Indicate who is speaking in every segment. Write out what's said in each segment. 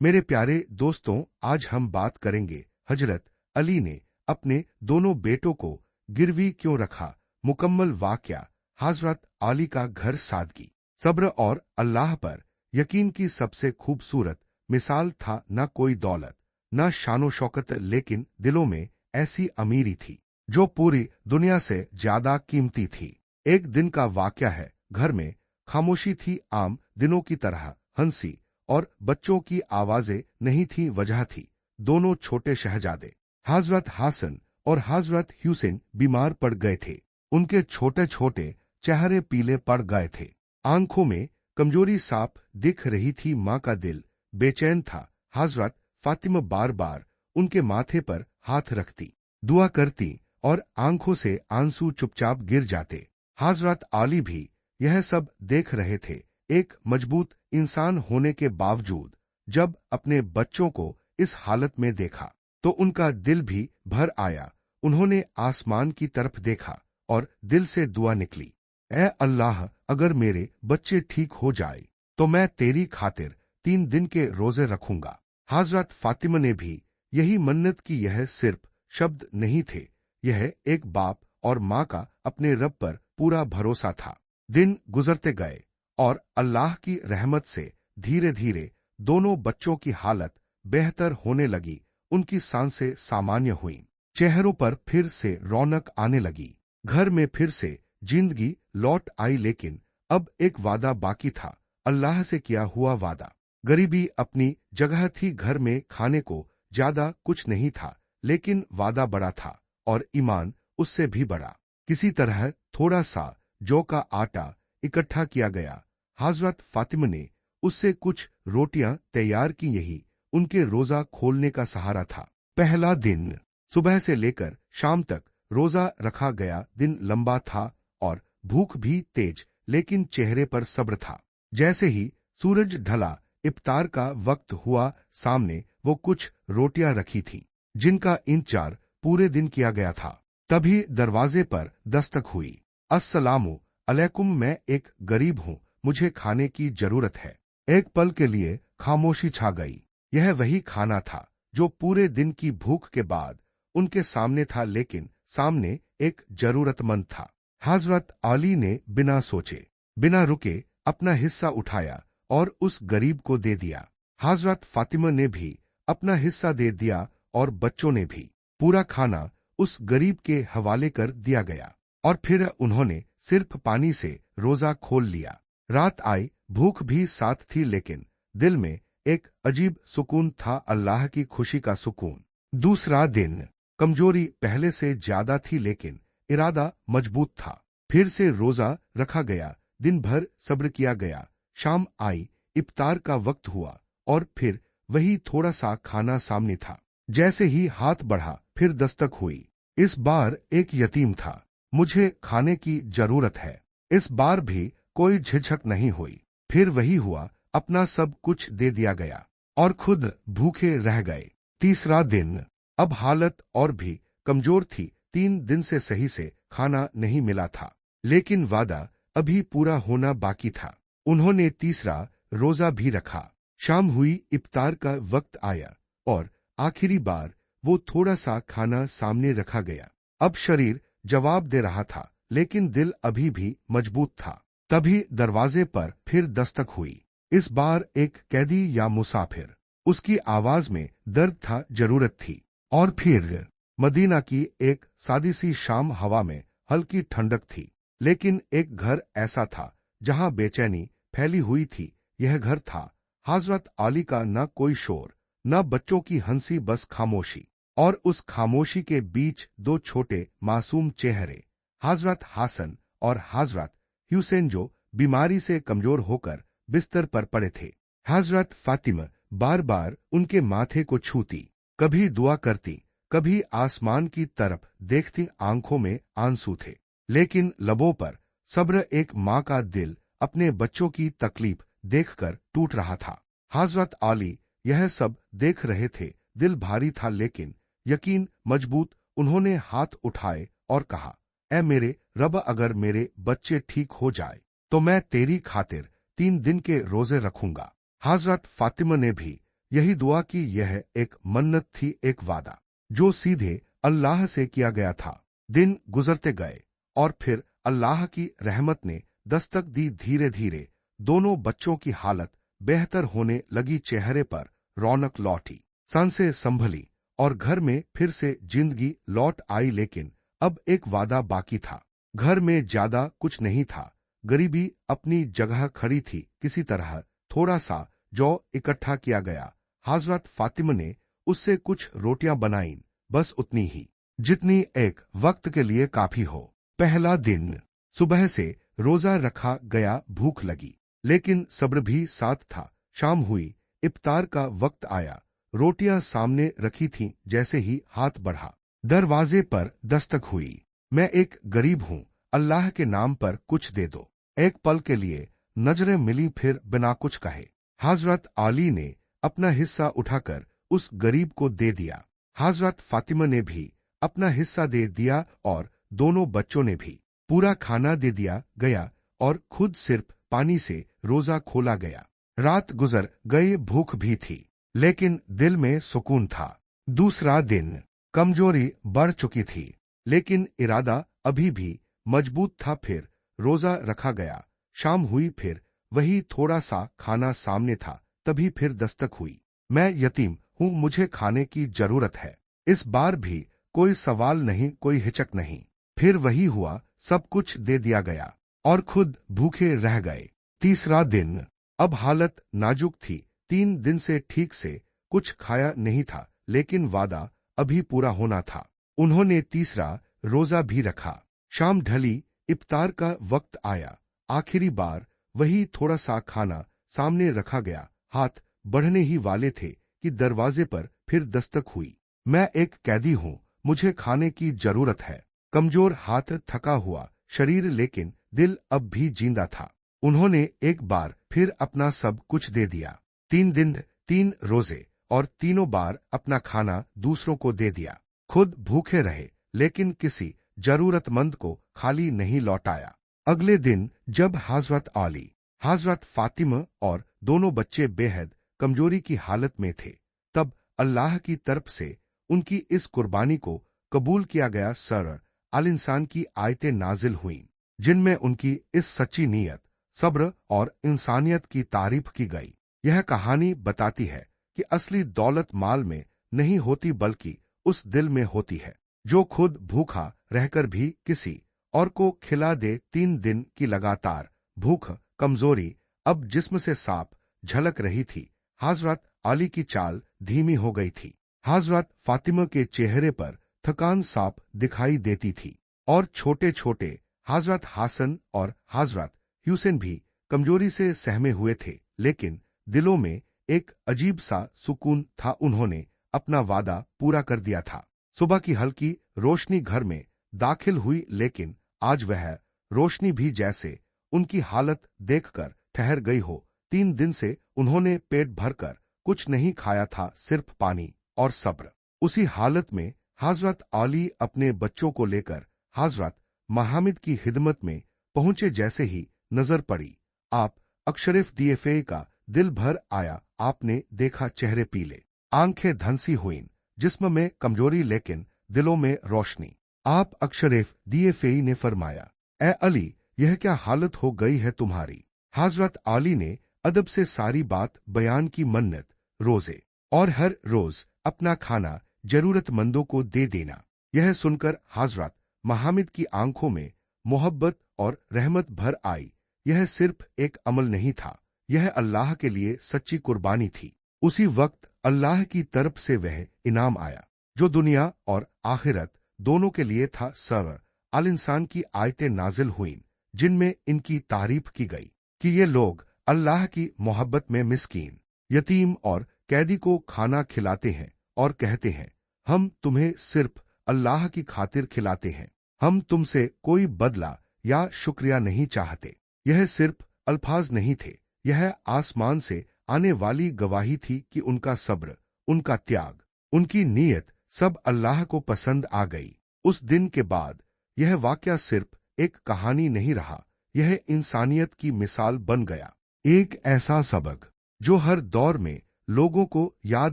Speaker 1: मेरे प्यारे दोस्तों, आज हम बात करेंगे हजरत अली ने अपने दोनों बेटों को गिरवी क्यों रखा। मुकम्मल वाकया। हजरत अली का घर सादगी, सब्र और अल्लाह पर यकीन की सबसे खूबसूरत मिसाल था। न कोई दौलत, न शानो शौकत, लेकिन दिलों में ऐसी अमीरी थी जो पूरी दुनिया से ज्यादा कीमती थी। एक दिन का वाकया है। घर में खामोशी थी, आम दिनों की तरह। हंसी और बच्चों की आवाजें नहीं थी, वजह थी दोनों छोटे शहजादे हजरत हसन और हजरत हुसैन बीमार पड़ गए थे। उनके छोटे छोटे चेहरे पीले पड़ गए थे, आंखों में कमजोरी साफ दिख रही थी। माँ का दिल बेचैन था। हजरत फातिमा बार बार उनके माथे पर हाथ रखती, दुआ करती और आंखों से आंसू चुपचाप गिर जाते। हजरत अली भी यह सब देख रहे थे। एक मजबूत इंसान होने के बावजूद जब अपने बच्चों को इस हालत में देखा तो उनका दिल भी भर आया। उन्होंने आसमान की तरफ देखा और दिल से दुआ निकली, ऐ अल्लाह, अगर मेरे बच्चे ठीक हो जाए तो मैं तेरी खातिर 3 दिन के रोजे रखूंगा। हजरत फातिमा ने भी यही मन्नत की। यह सिर्फ शब्द नहीं थे, यह एक बाप और माँ का अपने रब पर पूरा भरोसा था। दिन गुजरते गए और अल्लाह की रहमत से धीरे धीरे दोनों बच्चों की हालत बेहतर होने लगी। उनकी सांसें सामान्य हुईं, चेहरों पर फिर से रौनक आने लगी, घर में फिर से जिंदगी लौट आई। लेकिन अब एक वादा बाकी था, अल्लाह से किया हुआ वादा। गरीबी अपनी जगह थी, घर में खाने को ज्यादा कुछ नहीं था, लेकिन वादा बड़ा था और ईमान उससे भी बड़ा। किसी तरह थोड़ा सा जौ का आटा इकट्ठा किया गया। हजरत फातिमा ने उससे कुछ रोटियां तैयार की, यही उनके रोजा खोलने का सहारा था। पहला दिन सुबह से लेकर शाम तक रोजा रखा गया। दिन लंबा था और भूख भी तेज, लेकिन चेहरे पर सब्र था। जैसे ही सूरज ढला, इफ्तार का वक्त हुआ। सामने वो कुछ रोटियां रखी थी जिनका इंतजार पूरे दिन किया गया था। तभी दरवाजे पर दस्तक हुई। अस्सलामु अलैकुम, मैं एक गरीब हूँ, मुझे खाने की जरूरत है। एक पल के लिए खामोशी छा गई। यह वही खाना था जो पूरे दिन की भूख के बाद उनके सामने था, लेकिन सामने एक जरूरतमंद था। हजरत अली ने बिना सोचे बिना रुके अपना हिस्सा उठाया और उस गरीब को दे दिया। हजरत फातिमा ने भी अपना हिस्सा दे दिया और बच्चों ने भी। पूरा खाना उस गरीब के हवाले कर दिया गया और फिर उन्होंने सिर्फ पानी से रोजा खोल लिया। रात आई, भूख भी साथ थी, लेकिन दिल में एक अजीब सुकून था, अल्लाह की खुशी का सुकून। दूसरा दिन कमजोरी पहले से ज्यादा थी, लेकिन इरादा मजबूत था। फिर से रोजा रखा गया, दिन भर सब्र किया गया। शाम आई, इफ्तार का वक्त हुआ और फिर वही थोड़ा सा खाना सामने था। जैसे ही हाथ बढ़ा, फिर दस्तक हुई। इस बार एक यतीम था, मुझे खाने की जरूरत है। इस बार भी कोई झिझक नहीं हुई। फिर वही हुआ, अपना सब कुछ दे दिया गया और खुद भूखे रह गए। तीसरा दिन, अब हालत और भी कमजोर थी। 3 दिन से सही से खाना नहीं मिला था, लेकिन वादा अभी पूरा होना बाकी था। उन्होंने तीसरा रोजा भी रखा। शाम हुई, इफ्तार का वक्त आया और आखिरी बार वो थोड़ा सा खाना सामने रखा गया। अब शरीर जवाब दे रहा था, लेकिन दिल अभी भी मजबूत था। तभी दरवाजे पर फिर दस्तक हुई। इस बार एक कैदी या मुसाफिर। उसकी आवाज में दर्द था, जरूरत थी। और फिर मदीना की एक सादी सी शाम, हवा में हल्की ठंडक थी, लेकिन एक घर ऐसा था जहां बेचैनी फैली हुई थी। यह घर था हजरत अली का। न कोई शोर, न बच्चों की हंसी, बस खामोशी। और उस खामोशी के बीच 2 छोटे मासूम चेहरे, हजरत हसन और हजरत हुसैन, जो बीमारी से कमजोर होकर बिस्तर पर पड़े थे। हजरत फातिमा बार बार उनके माथे को छूती, कभी दुआ करती, कभी आसमान की तरफ देखती। आंखों में आंसू थे, लेकिन लबों पर सब्र। एक माँ का दिल अपने बच्चों की तकलीफ देखकर टूट रहा था। हजरत अली यह सब देख रहे थे, दिल भारी था, लेकिन यकीन मजबूत। उन्होंने हाथ उठाए और कहा, ऐ मेरे रब, अगर मेरे बच्चे ठीक हो जाए तो मैं तेरी खातिर 3 दिन के रोजे रखूंगा। हजरत फातिमा ने भी यही दुआ कि यह एक मन्नत थी, एक वादा जो सीधे अल्लाह से किया गया था। दिन गुजरते गए और फिर अल्लाह की रहमत ने दस्तक दी। धीरे धीरे दोनों बच्चों की हालत बेहतर होने लगी। चेहरे पर रौनक लौटी, सांसें संभली और घर में फिर से जिंदगी लौट आई। लेकिन अब एक वादा बाकी था। घर में ज्यादा कुछ नहीं था, गरीबी अपनी जगह खड़ी थी। किसी तरह थोड़ा सा जौ इकट्ठा किया गया। हजरत फातिमा ने उससे कुछ रोटियां बनाईं, बस उतनी ही जितनी एक वक्त के लिए काफी हो। पहला दिन सुबह से रोजा रखा गया। भूख लगी लेकिन सब्र भी साथ था। शाम हुई, इफ्तार का वक्त आया। रोटियां सामने रखी थीं। जैसे ही हाथ बढ़ा, दरवाजे पर दस्तक हुई। मैं एक गरीब हूं, अल्लाह के नाम पर कुछ दे दो। एक पल के लिए नजरें मिली, फिर बिना कुछ कहे हजरत आली ने अपना हिस्सा उठाकर उस गरीब को दे दिया। हजरत फातिमा ने भी अपना हिस्सा दे दिया और दोनों बच्चों ने भी। पूरा खाना दे दिया गया और खुद सिर्फ पानी से रोजा खोला गया। रात गुजर गई, भूख भी थी लेकिन दिल में सुकून था। दूसरा दिन कमजोरी बढ़ चुकी थी लेकिन इरादा अभी भी मजबूत था। फिर रोजा रखा गया। शाम हुई, फिर वही थोड़ा सा खाना सामने था। तभी फिर दस्तक हुई। मैं यतीम हूं, मुझे खाने की जरूरत है। इस बार भी कोई सवाल नहीं, कोई हिचक नहीं। फिर वही हुआ, सब कुछ दे दिया गया और खुद भूखे रह गए। तीसरा दिन अब हालत नाजुक थी। 3 दिन से ठीक से कुछ खाया नहीं था लेकिन वादा अभी पूरा होना था। उन्होंने तीसरा रोजा भी रखा। शाम ढली, इफ्तार का वक्त आया। आखिरी बार वही थोड़ा सा खाना सामने रखा गया। हाथ बढ़ने ही वाले थे कि दरवाजे पर फिर दस्तक हुई। मैं एक कैदी हूं, मुझे खाने की जरूरत है। कमजोर हाथ, थका हुआ शरीर लेकिन दिल अब भी जिंदा था। उन्होंने एक बार फिर अपना सब कुछ दे दिया। 3 दिन, 3 रोजे और तीनों बार अपना खाना दूसरों को दे दिया। खुद भूखे रहे लेकिन किसी जरूरतमंद को खाली नहीं लौटाया। अगले दिन जब हजरत आली, हजरत फातिमा और दोनों बच्चे बेहद कमजोरी की हालत में थे, तब अल्लाह की तरफ से उनकी इस कुर्बानी को कबूल किया गया। सर अल इंसान की आयतें नाजिल हुईं जिनमें उनकी इस सच्ची नीयत, सब्र और इंसानियत की तारीफ की गई। यह कहानी बताती है कि असली दौलत माल में नहीं होती बल्कि उस दिल में होती है जो खुद भूखा रहकर भी किसी और को खिला दे। 3 दिन की लगातार भूख, कमजोरी अब जिस्म से साफ झलक रही थी। हजरत आली की चाल धीमी हो गई थी। हजरत फातिमा के चेहरे पर थकान साफ दिखाई देती थी और छोटे छोटे हजरत हासन और हजरत हुसैन भी कमजोरी से सहमे हुए थे लेकिन दिलों में एक अजीब सा सुकून था। उन्होंने अपना वादा पूरा कर दिया था। सुबह की हल्की रोशनी घर में दाखिल हुई लेकिन आज वह रोशनी भी जैसे उनकी हालत देखकर ठहर गई हो। 3 दिन से उन्होंने पेट भरकर कुछ नहीं खाया था, सिर्फ पानी और सब्र। उसी हालत में हजरत आली अपने बच्चों को लेकर हजरत महामिद की खिदमत में पहुंचे। जैसे ही नजर पड़ी आप अशरफ डीएफए का दिल भर आया। आपने देखा चेहरे पीले, आंखें धंसी हुईं, जिस्म में कमजोरी लेकिन दिलों में रोशनी। आप अशरफ डीएफए ने फरमाया, ए अली, यह क्या हालत हो गई है तुम्हारी? हजरत आली ने अदब से सारी बात बयान की। मन्नत, रोजे और हर रोज अपना खाना जरूरतमंदों को दे देना। यह सुनकर हजरत महामिद की आंखों में मोहब्बत और रहमत भर आई। यह सिर्फ एक अमल नहीं था, यह अल्लाह के लिए सच्ची कुर्बानी थी। उसी वक्त अल्लाह की तरफ से वह इनाम आया जो दुनिया और आखिरत दोनों के लिए था। सर अल इंसान की आयतें नाजिल हुईं जिनमें इनकी तारीफ की गई कि ये लोग अल्लाह की मोहब्बत में मिस्कीन, यतीम और कैदी को खाना खिलाते हैं और कहते हैं, हम तुम्हें सिर्फ अल्लाह की खातिर खिलाते हैं, हम तुमसे कोई बदला या शुक्रिया नहीं चाहते। यह सिर्फ अल्फाज नहीं थे, यह आसमान से आने वाली गवाही थी कि उनका सब्र, उनका त्याग, उनकी नीयत सब अल्लाह को पसंद आ गई। उस दिन के बाद यह वाकया सिर्फ एक कहानी नहीं रहा, यह इंसानियत की मिसाल बन गया। एक ऐसा सबक जो हर दौर में लोगों को याद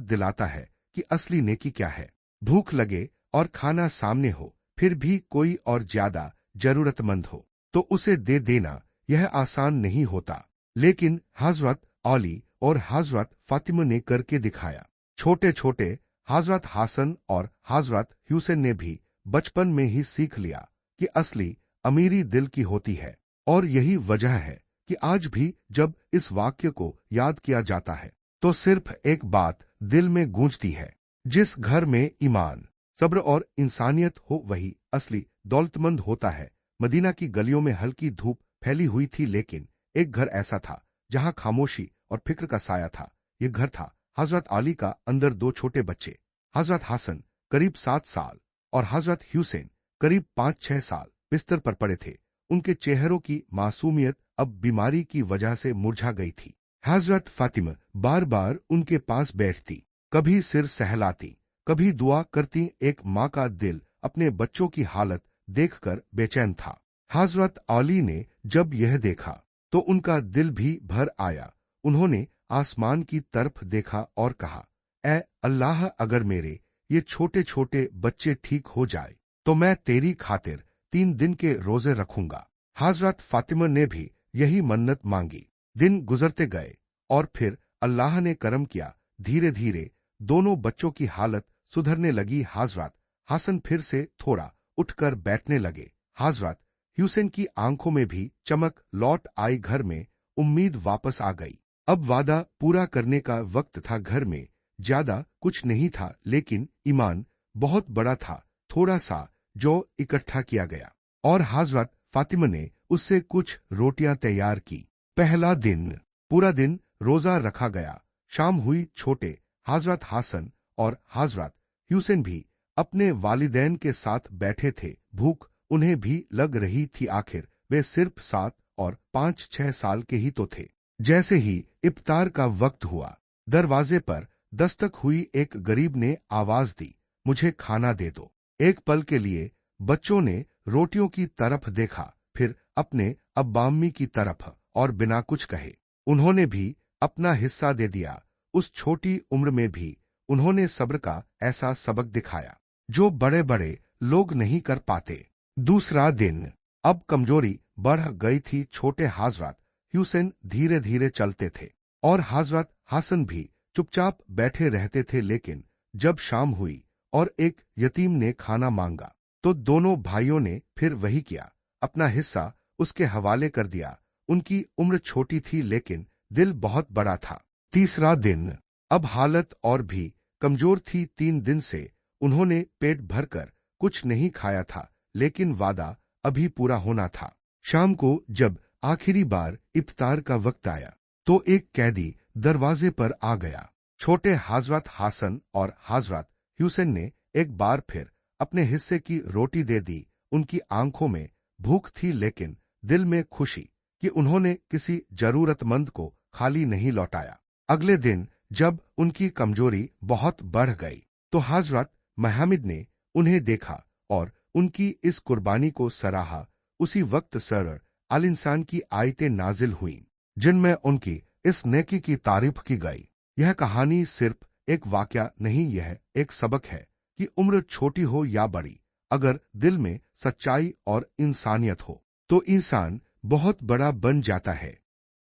Speaker 1: दिलाता है कि असली नेकी क्या है। भूख लगे और खाना सामने हो, फिर भी कोई और ज्यादा जरूरतमंद हो तो उसे दे देना यह आसान नहीं होता, लेकिन हजरत अली और हजरत फातिमा ने करके दिखाया। छोटे छोटे हजरत हसन और हजरत हुसैन ने भी बचपन में ही सीख लिया कि असली अमीरी दिल की होती है, और यही वजह है कि आज भी जब इस वाक्य को याद किया जाता है तो सिर्फ एक बात दिल में गूंजती है, जिस घर में ईमान, सब्र और इंसानियत हो वही असली दौलतमंद होता है। मदीना की गलियों में हल्की धूप फैली हुई थी, लेकिन एक घर ऐसा था जहां खामोशी और फिक्र का साया था। यह घर था हजरत अली का। अंदर दो छोटे बच्चे, हजरत हसन करीब 7 साल और हजरत हुसैन करीब 5-6 साल बिस्तर पर पड़े थे। उनके चेहरों की मासूमियत अब बीमारी की वजह से मुरझा गई थी। हजरत फातिमा बार बार उनके पास बैठती, कभी सिर सहलाती, कभी दुआ करती। एक माँ का दिल अपने बच्चों की हालत देखकर बेचैन था। हजरत अली ने जब यह देखा तो उनका दिल भी भर आया। उन्होंने आसमान की तरफ देखा और कहा, ऐ अल्लाह, अगर मेरे ये छोटे छोटे बच्चे ठीक हो जाए तो मैं तेरी खातिर 3 दिन के रोजे रखूंगा। हजरत फातिमा ने भी यही मन्नत मांगी। दिन गुजरते गए और फिर अल्लाह ने करम किया। धीरे धीरे दोनों बच्चों की हालत सुधरने लगी। हजरत हसन फिर से थोड़ा उठकर बैठने लगे। हजरत हुसैन की आंखों में भी चमक लौट आई। घर में उम्मीद वापस आ गई। अब वादा पूरा करने का वक्त था। घर में ज्यादा कुछ नहीं था, लेकिन ईमान बहुत बड़ा था। थोड़ा सा जो इकट्ठा किया गया और हजरत फातिमा ने उससे कुछ रोटियां तैयार की। पहला दिन पूरा दिन रोजा रखा गया। शाम हुई। छोटे हजरत हसन और हजरत हुसैन भी अपने वालिदैन के साथ बैठे थे। भूख उन्हें भी लग रही थी। आखिर वे सिर्फ 7 और 5-6 साल के ही तो थे। जैसे ही इफ्तार का वक्त हुआ, दरवाजे पर दस्तक हुई। एक गरीब ने आवाज दी, मुझे खाना दे दो। एक पल के लिए बच्चों ने रोटियों की तरफ देखा, फिर अपने अब्बा अम्मी की तरफ, और बिना कुछ कहे उन्होंने भी अपना हिस्सा दे दिया। उस छोटी उम्र में भी उन्होंने सब्र का ऐसा सबक दिखाया जो बड़े बड़े लोग नहीं कर पाते। दूसरा दिन अब कमजोरी बढ़ गई थी। छोटे हजरत हुसैन धीरे धीरे चलते थे और हजरत हसन भी चुपचाप बैठे रहते थे। लेकिन जब शाम हुई और एक यतीम ने खाना मांगा तो दोनों भाइयों ने फिर वही किया, अपना हिस्सा उसके हवाले कर दिया। उनकी उम्र छोटी थी, लेकिन दिल बहुत बड़ा था। तीसरा दिन अब हालत और भी कमजोर थी। 3 दिन से उन्होंने पेट भरकर कुछ नहीं खाया था, लेकिन वादा अभी पूरा होना था। शाम को जब आखिरी बार इफ्तार का वक्त आया तो एक कैदी दरवाजे पर आ गया। छोटे हजरत हसन और हजरत हुसैन ने एक बार फिर अपने हिस्से की रोटी दे दी। उनकी आंखों में भूख थी, लेकिन दिल में खुशी कि उन्होंने किसी जरूरतमंद को खाली नहीं लौटाया। अगले दिन जब उनकी कमजोरी बहुत बढ़ गई तो हजरत महमद ने उन्हें देखा और उनकी इस कुर्बानी को सराहा। उसी वक्त सर अल इंसान की आयतें नाजिल हुईं, जिनमें उनकी इस नेकी की तारीफ की गई। यह कहानी सिर्फ एक वाकया नहीं, यह एक सबक है कि उम्र छोटी हो या बड़ी, अगर दिल में सच्चाई और इंसानियत हो तो इंसान बहुत बड़ा बन जाता है।